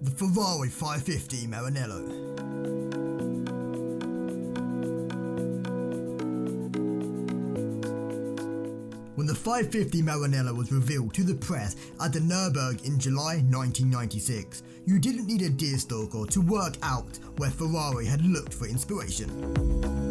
the Ferrari 550 Maranello. When the 550 Maranello was revealed to the press at the Nürburgring in July 1996, you didn't need a deerstalker to work out where Ferrari had looked for inspiration.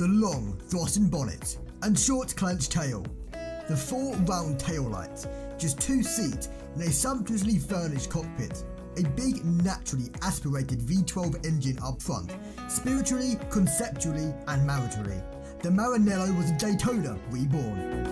The long, thrusting bonnet and short clenched tail, the four round tail lights, just two seats in a sumptuously furnished cockpit, a big naturally aspirated V12 engine up front, spiritually, conceptually and maritally. The Maranello was a Daytona reborn.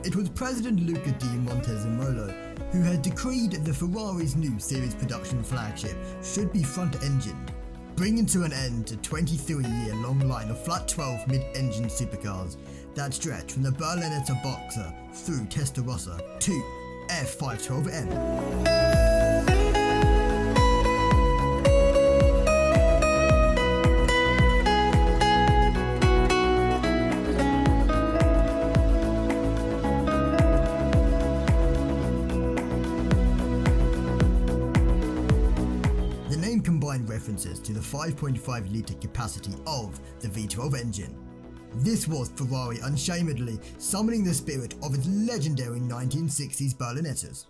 It was President Luca Di Montezemolo who had decreed the Ferrari's new series production flagship should be front-engined, bringing to an end a 23-year-long line of flat 12 mid-engine supercars that stretched from the Berlinetta Boxer through Testarossa to F512 M. Combined references to the 5.5 litre capacity of the V12 engine. This was Ferrari unshamedly summoning the spirit of its legendary 1960s Berlinettas.